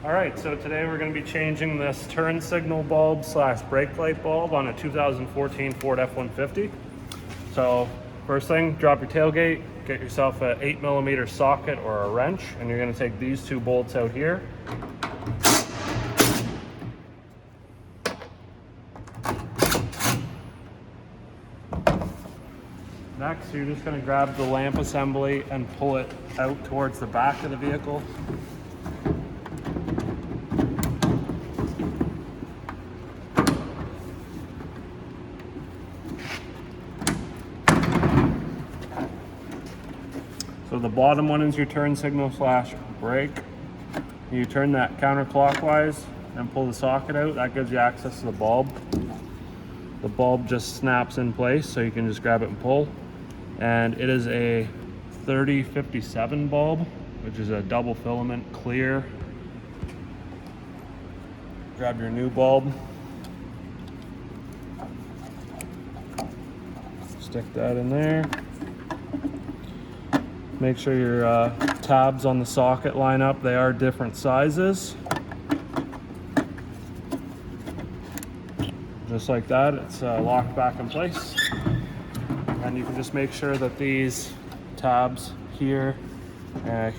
All right, so today we're going to be changing this turn signal bulb slash brake light bulb on a 2014 Ford F-150. So first thing, drop your tailgate, get yourself an 8mm socket or a wrench, and you're going to take these two bolts out here. Next, you're just going to grab the lamp assembly and pull it out towards the back of the vehicle. So the bottom one is your turn signal slash brake. You turn that counterclockwise and pull the socket out. That gives you access to the bulb. The bulb just snaps in place, so you can just grab it and pull. And it is a 3057 bulb, which is a double filament clear. Grab your new bulb. Stick that in there. Make sure your tabs on the socket line up. They are different sizes. Just like that, it's locked back in place. And you can just make sure that these tabs here,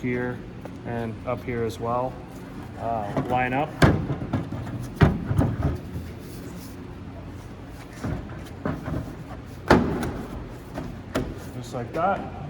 here, and up here as well line up. Just like that.